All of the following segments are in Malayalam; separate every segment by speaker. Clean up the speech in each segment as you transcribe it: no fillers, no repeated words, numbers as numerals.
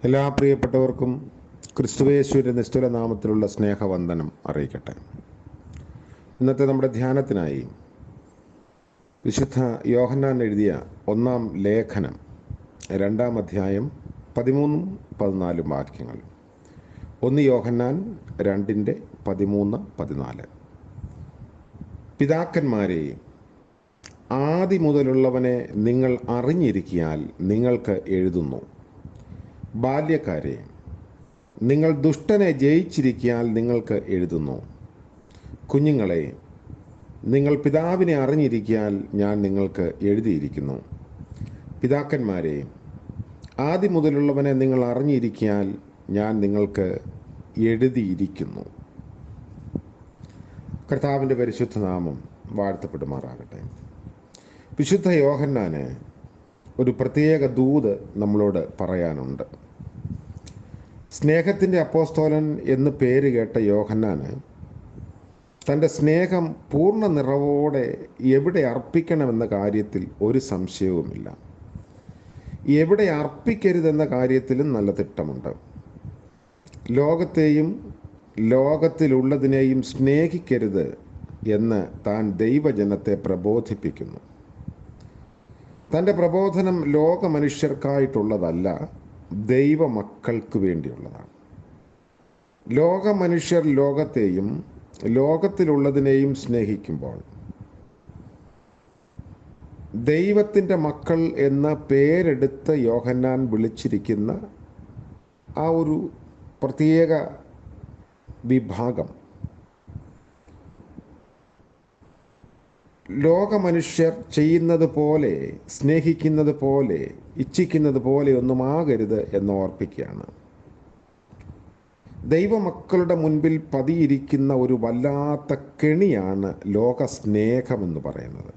Speaker 1: എല്ലാ പ്രിയപ്പെട്ടവർക്കും ക്രിസ്തുയേശുവിൻ്റെ നിസ്തുല നാമത്തിലുള്ള സ്നേഹവന്ദനം അറിയിക്കട്ടെ. ഇന്നത്തെ നമ്മുടെ ധ്യാനത്തിനായി വിശുദ്ധ യോഹന്നാൻ എഴുതിയ 1-ാം ലേഖനം 2-ാം അധ്യായം 13-14 വാക്യങ്ങൾ. 1 യോഹന്നാൻ 2:13-14. പിതാക്കന്മാരെ, ആദി മുതലുള്ളവനെ നിങ്ങൾ അറിഞ്ഞിരിക്കിയാൽ നിങ്ങൾക്ക് എഴുതുന്നു. ബാല്യക്കാരെ, നിങ്ങൾ ദുഷ്ടനെ ജയിച്ചിരിക്കിയാൽ നിങ്ങൾക്ക് എഴുതുന്നു. കുഞ്ഞുങ്ങളെ, നിങ്ങൾ പിതാവിനെ അറിഞ്ഞിരിക്കിയാൽ ഞാൻ നിങ്ങൾക്ക് എഴുതിയിരിക്കുന്നു. പിതാക്കന്മാരെ, ആദി മുതലുള്ളവനെ നിങ്ങൾ അറിഞ്ഞിരിക്കിയാൽ ഞാൻ നിങ്ങൾക്ക് എഴുതിയിരിക്കുന്നു. കർത്താവിൻ്റെ പരിശുദ്ധ നാമം വാഴ്ത്തപ്പെടുമാറാകട്ടെ. വിശുദ്ധ യോഹന്നാന് ഒരു പ്രത്യേക ദൂത് നമ്മളോട് പറയാനുണ്ട്. സ്നേഹത്തിൻ്റെ അപ്പോസ്തലൻ എന്ന് പേര് കേട്ട യോഹന്നാന് തൻ്റെ സ്നേഹം പൂർണ്ണ നിറവോടെ എവിടെ അർപ്പിക്കണമെന്ന കാര്യത്തിൽ ഒരു സംശയവുമില്ല. എവിടെ അർപ്പിക്കരുതെന്ന കാര്യത്തിലും നല്ല തിട്ടമുണ്ട്. ലോകത്തെയും ലോകത്തിലുള്ളതിനെയും സ്നേഹിക്കരുത് എന്ന് താൻ ദൈവജനത്തെ പ്രബോധിപ്പിക്കുന്നു. തൻ്റെ പ്രബോധനം ലോക മനുഷ്യർക്കായിട്ടുള്ളതല്ല, ദൈവമക്കൾക്ക് വേണ്ടിയുള്ളതാണ്. ലോക മനുഷ്യർ ലോകത്തെയും ലോകത്തിലുള്ളതിനെയും സ്നേഹിക്കുമ്പോൾ ദൈവത്തിൻ്റെ മക്കൾ എന്ന പേരെടുത്ത് യോഹന്നാൻ വിളിച്ചിരിക്കുന്ന ആ ഒരു പ്രത്യേക വിഭാഗം ലോകമനുഷ്യർ ചെയ്യുന്നത് പോലെ, സ്നേഹിക്കുന്നത് പോലെ, ഇച്ഛിക്കുന്നത് പോലെ ഒന്നും ആകരുത് എന്ന് ഓർപ്പിക്കുകയാണ്. ദൈവമക്കളുടെ മുൻപിൽ പതിയിരിക്കുന്ന ഒരു വല്ലാത്ത കെണിയാണ് ലോകസ്നേഹമെന്ന് പറയുന്നത്.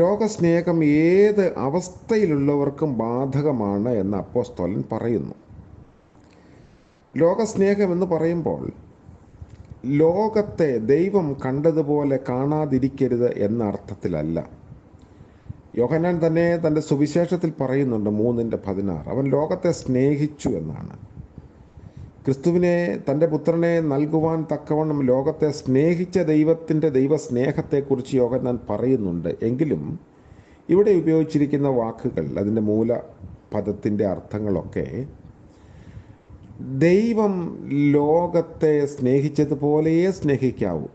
Speaker 1: ലോകസ്നേഹം ഏത് അവസ്ഥയിലുള്ളവർക്കും ബാധകമാണ് എന്ന് അപ്പോസ്തലൻ പറയുന്നു. ലോകസ്നേഹം എന്ന് പറയുമ്പോൾ ലോകത്തെ ദൈവം കണ്ടതുപോലെ കാണാതിരിക്കരുത് എന്ന അർത്ഥത്തിലല്ല. യോഹന്നാൻ തന്നെ തൻ്റെ സുവിശേഷത്തിൽ പറയുന്നുണ്ട് 3:16, അവൻ ലോകത്തെ സ്നേഹിച്ചു എന്നാണ്. ക്രിസ്തുവിനെ, തൻ്റെ പുത്രനെ നൽകുവാൻ തക്കവണ്ണം ലോകത്തെ സ്നേഹിച്ച ദൈവത്തിൻ്റെ ദൈവസ്നേഹത്തെക്കുറിച്ച് യോഹന്നാൻ പറയുന്നുണ്ട്. എങ്കിലും ഇവിടെ ഉപയോഗിച്ചിരിക്കുന്ന വാക്കുകൾ, അതിൻ്റെ മൂലപദത്തിൻ്റെ അർത്ഥങ്ങളൊക്കെ ദൈവം ലോകത്തെ സ്നേഹിച്ചതുപോലെയേ സ്നേഹിക്കാവൂ,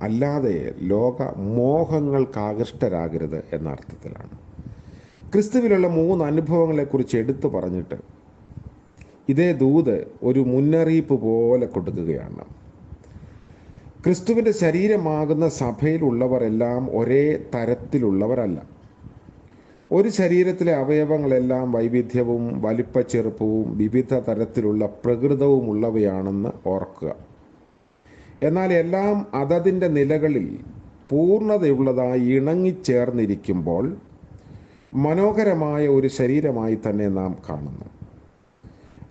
Speaker 1: അല്ലാതെ ലോക മോഹങ്ങൾക്ക് ആകൃഷ്ടരാകരുത് എന്ന അർത്ഥത്തിലാണ്. ക്രിസ്തുവിലുള്ള 3 അനുഭവങ്ങളെക്കുറിച്ച് എടുത്തു പറഞ്ഞിട്ട് ഇതേ ദൂത് ഒരു മുന്നറിയിപ്പ് പോലെ കൊടുക്കുകയാണ്. ക്രിസ്തുവിൻ്റെ ശരീരമാകുന്ന സഭയിലുള്ളവരെല്ലാം ഒരേ തരത്തിലുള്ളവരല്ല. ഒരു ശരീരത്തിലെ അവയവങ്ങളെല്ലാം വൈവിധ്യവും വലിപ്പച്ചെറുപ്പവും വിവിധ തരത്തിലുള്ള പ്രകൃതവുമുള്ളവയാണെന്ന് ഓർക്കുക. എന്നാൽ എല്ലാം അതതിൻ്റെ നിലകളിൽ പൂർണ്ണതയുള്ളതായി ഇണങ്ങിച്ചേർന്നിരിക്കുമ്പോൾ മനോഹരമായ ഒരു ശരീരമായി തന്നെ നാം കാണുന്നു.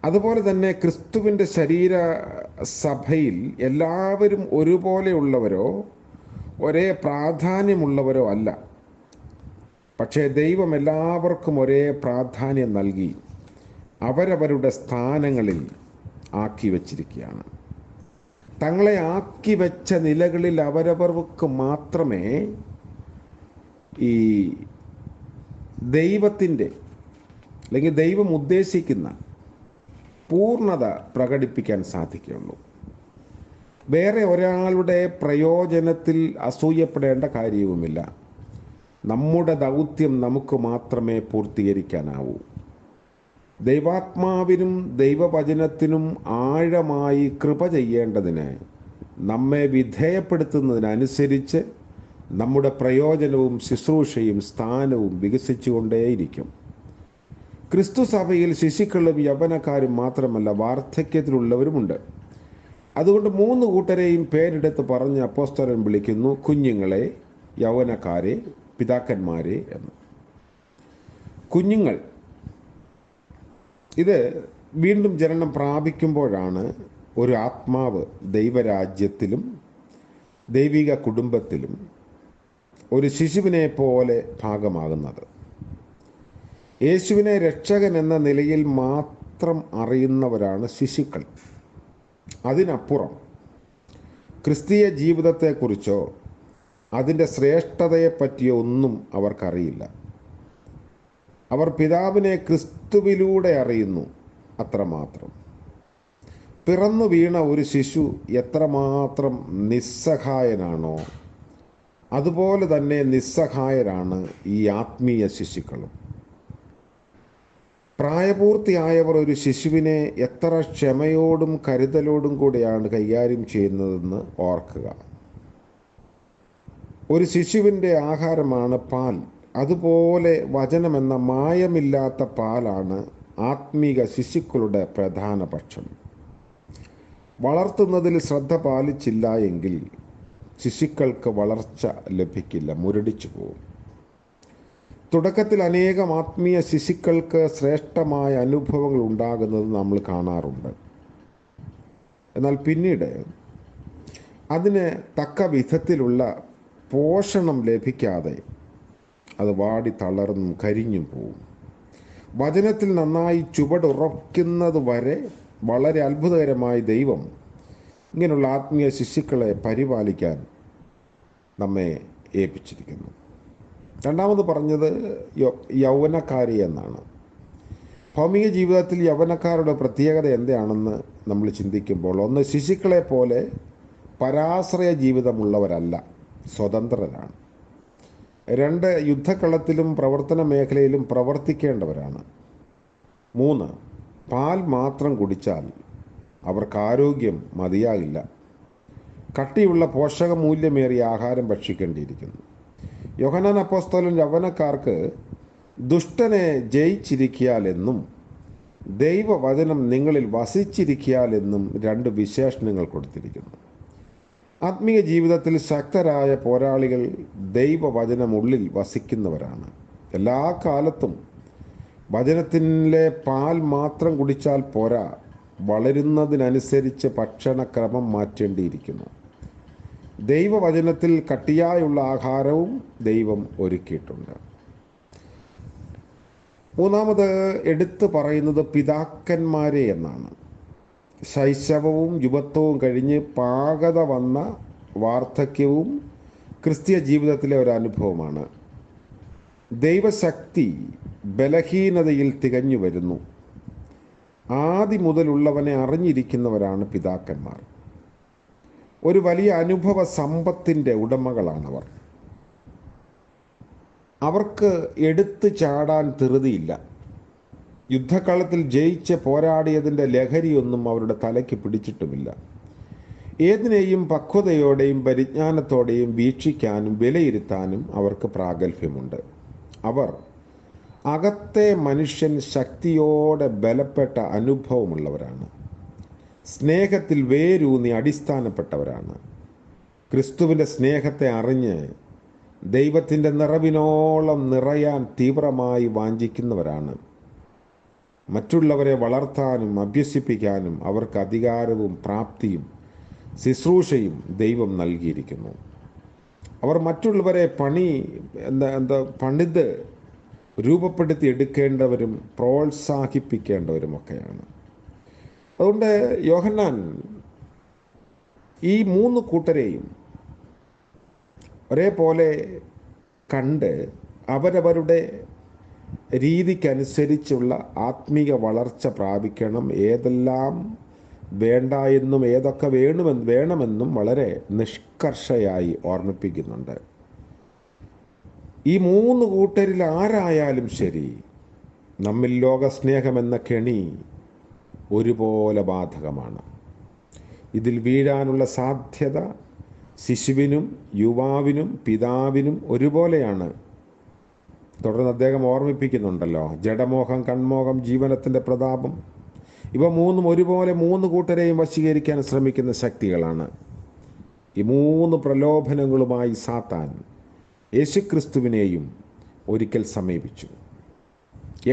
Speaker 1: അതുപോലെ തന്നെ ക്രിസ്തുവിൻ്റെ ശരീര സഭയിൽ എല്ലാവരും ഒരുപോലെയുള്ളവരോ ഒരേ പ്രാധാന്യമുള്ളവരോ അല്ല. പക്ഷേ ദൈവം എല്ലാവർക്കും ഒരേ പ്രാധാന്യം നൽകി അവരവരുടെ സ്ഥാനങ്ങളിൽ ആക്കി വച്ചിരിക്കുകയാണ്. തങ്ങളെ ആക്കി വെച്ച നിലകളിൽ അവരവർക്ക് മാത്രമേ ഈ ദൈവത്തിൻ്റെ അല്ലെങ്കിൽ ദൈവം ഉദ്ദേശിക്കുന്ന പൂർണ്ണത പ്രകടിപ്പിക്കാൻ സാധിക്കുകയുള്ളൂ. വേറെ ഒരാളുടെ പ്രയോജനത്തിൽ അസൂയപ്പെടേണ്ട കാര്യവുമില്ല. നമ്മുടെ ദൗത്യം നമുക്ക് മാത്രമേ പൂർത്തീകരിക്കാനാവൂ. ദൈവാത്മാവിനും ദൈവവചനത്തിനും ആഴമായി കൃപ ചെയ്യേണ്ടതിന് നമ്മെ വിധേയപ്പെടുത്തുന്നതിനനുസരിച്ച് നമ്മുടെ പ്രയോജനവും ശുശ്രൂഷയും സ്ഥാനവും വികസിച്ചുകൊണ്ടേയിരിക്കും. ക്രിസ്തു സഭയിൽ ശിശുക്കളും യൗവനക്കാരും മാത്രമല്ല, വാർദ്ധക്യത്തിലുള്ളവരുമുണ്ട്. അതുകൊണ്ട് 3 കൂട്ടരെയും പേരെടുത്ത് പറഞ്ഞ് അപ്പോസ്തലൻ വിളിക്കുന്നു: കുഞ്ഞുങ്ങളെ, യൗവനക്കാരെ, പിതാക്കന്മാരെ എന്ന്. കുഞ്ഞുങ്ങൾ, ഇത് വീണ്ടും ജനനം പ്രാപിക്കുമ്പോഴാണ് ഒരു ആത്മാവ് ദൈവരാജ്യത്തിലും ദൈവിക കുടുംബത്തിലും ഒരു ശിശുവിനെ പോലെ ഭാഗമാകുന്നത്. യേശുവിനെ രക്ഷകൻ എന്ന നിലയിൽ മാത്രം അറിയുന്നവരാണ് ശിശുക്കൾ. അതിനപ്പുറം ക്രിസ്തീയ ജീവിതത്തെക്കുറിച്ചോ അതിൻ്റെ ശ്രേഷ്ഠതയെപ്പറ്റിയോ ഒന്നും അവർക്കറിയില്ല. അവർ പിതാവിനെ ക്രിസ്തുവിലൂടെ അറിയുന്നു, അത്രമാത്രം. പിറന്നു വീണ ഒരു ശിശു എത്രമാത്രം നിസ്സഹായനാണോ അതുപോലെ തന്നെ നിസ്സഹായരാണ് ഈ ആത്മീയ ശിശുക്കളും. പ്രായപൂർത്തിയായവർ ഒരു ശിശുവിനെ എത്ര ക്ഷമയോടും കരുതലോടും കൂടെയാണ് കൈകാര്യം ചെയ്യുന്നതെന്ന് ഓർക്കുക. ഒരു ശിശുവിൻ്റെ ആഹാരമാണ് പാൽ. അതുപോലെ വചനമെന്ന മായമില്ലാത്ത പാലാണ് ആത്മീക ശിശുക്കളുടെ പ്രധാന പക്ഷം. വളർത്തുന്നതിൽ ശ്രദ്ധ പാലിച്ചില്ല എങ്കിൽ ശിശുക്കൾക്ക് വളർച്ച ലഭിക്കില്ല, മുരടിച്ചു പോകും. തുടക്കത്തിൽ അനേകം ആത്മീയ ശിശുക്കൾക്ക് ശ്രേഷ്ഠമായ അനുഭവങ്ങൾ ഉണ്ടാകുന്നത് നമ്മൾ കാണാറുണ്ട്. എന്നാൽ പിന്നീട് അതിന് തക്ക വിധത്തിലുള്ള പോഷണം ലഭിക്കാതെ അത് വാടി തളർന്നും കരിഞ്ഞും പോവും. വചനത്തിൽ നന്നായി ചുവടുറക്കുന്നത് വരെ വളരെ അത്ഭുതകരമായി ദൈവം ഇങ്ങനെയുള്ള ആത്മീയ ശിശുക്കളെ പരിപാലിക്കാൻ നമ്മെ ഏൽപ്പിച്ചിരിക്കുന്നു. രണ്ടാമത് പറഞ്ഞത് യൗവനക്കാരി എന്നാണ്. ഭൗമിക ജീവിതത്തിൽ യൗവനക്കാരുടെ പ്രത്യേകത എന്താണെന്ന് നമ്മൾ ചിന്തിക്കുമ്പോൾ, ഒന്ന്, ശിശുക്കളെ പോലെ പരാശ്രയ ജീവിതമുള്ളവരല്ല, സ്വതന്ത്രരാണ്. രണ്ട്, യുദ്ധക്കളത്തിലും പ്രവർത്തന മേഖലയിലും പ്രവർത്തിക്കേണ്ടവരാണ്. മൂന്ന്, പാൽ മാത്രം കുടിച്ചാൽ അവർക്ക് ആരോഗ്യം മതിയാകില്ല. കട്ടിയുള്ള പോഷകമൂല്യമേറിയ ആഹാരം ഭക്ഷിക്കേണ്ടിയിരിക്കുന്നു. യോഹന്നാൻ അപ്പോസ്തലൻ യൗവനക്കാർക്ക് ദുഷ്ടനെ ജയിച്ചിരിക്കാലെന്നും ദൈവവചനം നിങ്ങളിൽ വസിച്ചിരിക്കാലെന്നും രണ്ട് വിശേഷണങ്ങൾ കൊടുത്തിരിക്കുന്നു. ആത്മീയ ജീവിതത്തിൽ ശക്തരായ പോരാളികൾ ദൈവവചനം ഉള്ളിൽ വസിക്കുന്നവരാണ്. എല്ലാ കാലത്തും വചനത്തിലെ പാൽ മാത്രം കുടിച്ചാൽ പോരാ, വളരുന്നതിനനുസരിച്ച് ഭക്ഷണക്രമം മാറ്റേണ്ടിയിരിക്കുന്നു. ദൈവവചനത്തിൽ കട്ടിയായുള്ള ആഹാരവും ദൈവം ഒരുക്കിയിട്ടുണ്ട്. മൂന്നാമത് എടുത്തു പറയുന്നത് പിതാക്കന്മാരെ എന്നാണ്. ശൈശവവും യുവത്വവും കഴിഞ്ഞ് പാകത വന്ന വാർദ്ധക്യവും ക്രിസ്തീയ ജീവിതത്തിലെ ഒരു അനുഭവമാണ്. ദൈവശക്തി ബലഹീനതയിൽ തികഞ്ഞു വരുന്നു. ആദ്യം മുതലുള്ളവനെ അറിഞ്ഞിരിക്കുന്നവരാണ് പിതാക്കന്മാർ. ഒരു വലിയ അനുഭവ സമ്പത്തിൻ്റെ ഉടമകളാണവർ. അവർക്ക് എടുത്തു ചാടാൻ ധൃതിയില്ല. യുദ്ധക്കളത്തിൽ ജയിച്ച് പോരാടിയതിൻ്റെ ലഹരിയൊന്നും അവരുടെ തലയ്ക്ക് പിടിച്ചിട്ടുമില്ല. ഏതിനെയും പക്വതയോടെയും പരിജ്ഞാനത്തോടെയും വീക്ഷിക്കാനും വിലയിരുത്താനും അവർക്ക് പ്രാഗൽഭ്യമുണ്ട്. അവർ അകത്തെ മനുഷ്യൻ ശക്തിയോടെ ബലപ്പെട്ട അനുഭവമുള്ളവരാണ്. സ്നേഹത്തിൽ വേരൂന്നി അടിസ്ഥാനപ്പെട്ടവരാണ്. ക്രിസ്തുവിൻ്റെ സ്നേഹത്തെ അറിഞ്ഞ് ദൈവത്തിൻ്റെ നിറവിനോളം നിറയാൻ തീവ്രമായി വാഞ്ചിക്കുന്നവരാണ്. മറ്റുള്ളവരെ വളർത്താനും അഭ്യസിപ്പിക്കാനും അവർക്ക് അധികാരവും പ്രാപ്തിയും ശുശ്രൂഷയും ദൈവം നൽകിയിരിക്കുന്നു. അവർ മറ്റുള്ളവരെ പണിത് രൂപപ്പെടുത്തി എടുക്കേണ്ടവരും പ്രോത്സാഹിപ്പിക്കേണ്ടവരുമൊക്കെയാണ്. അതുകൊണ്ട് യോഹന്നാൻ ഈ മൂന്ന് കൂട്ടരെയും ഒരേപോലെ കണ്ട് അവരവരുടെ രീതിക്കനുസരിച്ചുള്ള ആത്മീക വളർച്ച പ്രാപിക്കണം, ഏതെല്ലാം വേണ്ട എന്നും ഏതൊക്കെ വേണമെന്നും വളരെ നിഷ്കർഷയായി ഓർമ്മിപ്പിക്കുന്നുണ്ട്. ഈ മൂന്ന് കൂട്ടരിൽ ആരായാലും ശരി, നമ്മിൽ ലോകസ്നേഹമെന്ന കെണി ഒരുപോലെ ബാധകമാണ്. ഇതിൽ വീഴാനുള്ള സാധ്യത ശിശുവിനും യുവാവിനും പിതാവിനും ഒരുപോലെയാണ്. തുടർന്ന് അദ്ദേഹം ഓർമ്മിപ്പിക്കുന്നുണ്ടല്ലോ, ജഡമോഹം, കൺമോഹം, ജീവനത്തിൻ്റെ പ്രതാപം, ഇവ മൂന്നും ഒരുപോലെ മൂന്ന് കൂട്ടരെയും വശീകരിക്കാൻ ശ്രമിക്കുന്ന ശക്തികളാണ്. ഈ മൂന്ന് പ്രലോഭനങ്ങളുമായി സാത്താൻ യേശുക്രിസ്തുവിനെയും ഒരിക്കൽ സമീപിച്ചു.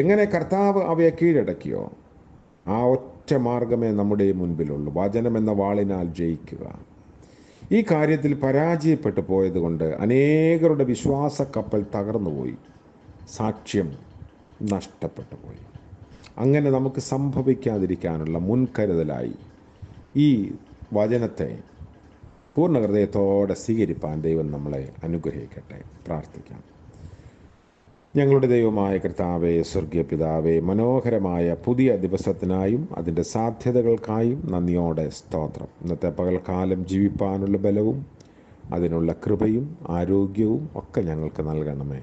Speaker 1: എങ്ങനെ കർത്താവ് അവയെ കീഴടക്കിയോ ആ ഒറ്റ മാർഗമേ നമ്മുടെ മുൻപിലുള്ളൂ: വചനമെന്ന വാളിനാൽ ജയിക്കുക. ഈ കാര്യത്തിൽ പരാജയപ്പെട്ടു പോയതുകൊണ്ട് അനേകരുടെ വിശ്വാസ കപ്പൽ തകർന്നുപോയി. സാക്ഷ്യം നഷ്ടപ്പെട്ടു പോയി. അങ്ങനെ നമുക്ക് സംഭവിക്കാതിരിക്കാനുള്ള മുൻകരുതലായി ഈ വചനത്തെ പൂർണ്ണ ഹൃദയത്തോടെ സ്വീകരിപ്പാൻ ദൈവം നമ്മളെ അനുഗ്രഹിക്കട്ടെ. പ്രാർത്ഥിക്കാം. ഞങ്ങളുടെ ദൈവമായ കർത്താവേ, സ്വർഗീയ പിതാവേ, മനോഹരമായ പുതിയ ദിവസത്തിനായും അതിൻ്റെ സാധ്യതകൾക്കായും നന്ദിയോടെ സ്തോത്രം. ഇന്നത്തെ പകൽക്കാലം ജീവിപ്പാനുള്ള ബലവും അതിനുള്ള കൃപയും ആരോഗ്യവും ഒക്കെ ഞങ്ങൾക്ക് നൽകണമേ.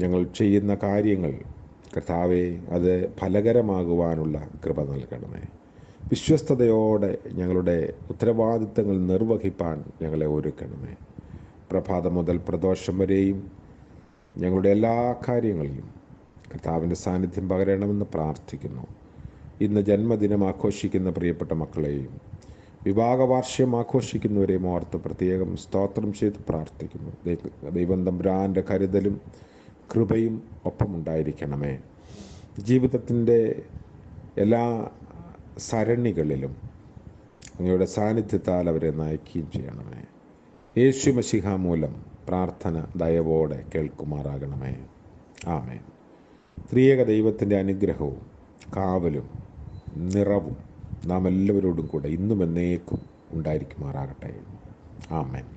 Speaker 1: ഞങ്ങൾ ചെയ്യുന്ന കാര്യങ്ങൾ കർത്താവേ, അത് ഫലകരമാകുവാനുള്ള കൃപ നൽകണമേ. വിശ്വസ്തയോടെ ഞങ്ങളുടെ ഉത്തരവാദിത്തങ്ങൾ നിർവഹിപ്പാൻ ഞങ്ങളെ ഒരുക്കണമേ. പ്രഭാതം മുതൽ പ്രദോഷം വരെയും ഞങ്ങളുടെ എല്ലാ കാര്യങ്ങളിലും കർത്താവിൻ്റെ സാന്നിധ്യം പകരണമെന്ന് പ്രാർത്ഥിക്കുന്നു. ഇന്ന് ജന്മദിനം ആഘോഷിക്കുന്ന പ്രിയപ്പെട്ട മക്കളെയും വിവാഹവാർഷികം ആഘോഷിക്കുന്നവരെയും ഓർത്ത് പ്രത്യേകം സ്തോത്രം ചെയ്ത് പ്രാർത്ഥിക്കുന്നു. ദൈവം തമ്പുരാൻ്റെ കരുതലും കൃപയും ഒപ്പമുണ്ടായിരിക്കണമേ. ജീവിതത്തിൻ്റെ എല്ലാ സരണികളിലും അങ്ങയുടെ സാന്നിധ്യത്താൽ അവരെ നയിക്കുകയും ചെയ്യണമേ. യേശു മശിഹ മൂലം പ്രാർത്ഥന ദയവോടെ കേൾക്കുമാറാകണമേ. ആമേൻ. ത്രിയേക ദൈവത്തിൻ്റെ അനുഗ്രഹവും കാവലും നിറവും നാം എല്ലാവരോടും കൂടെ ഇന്നും എന്നേക്കും ഉണ്ടായിരിക്കുമാറാകട്ടെ. ആമേൻ.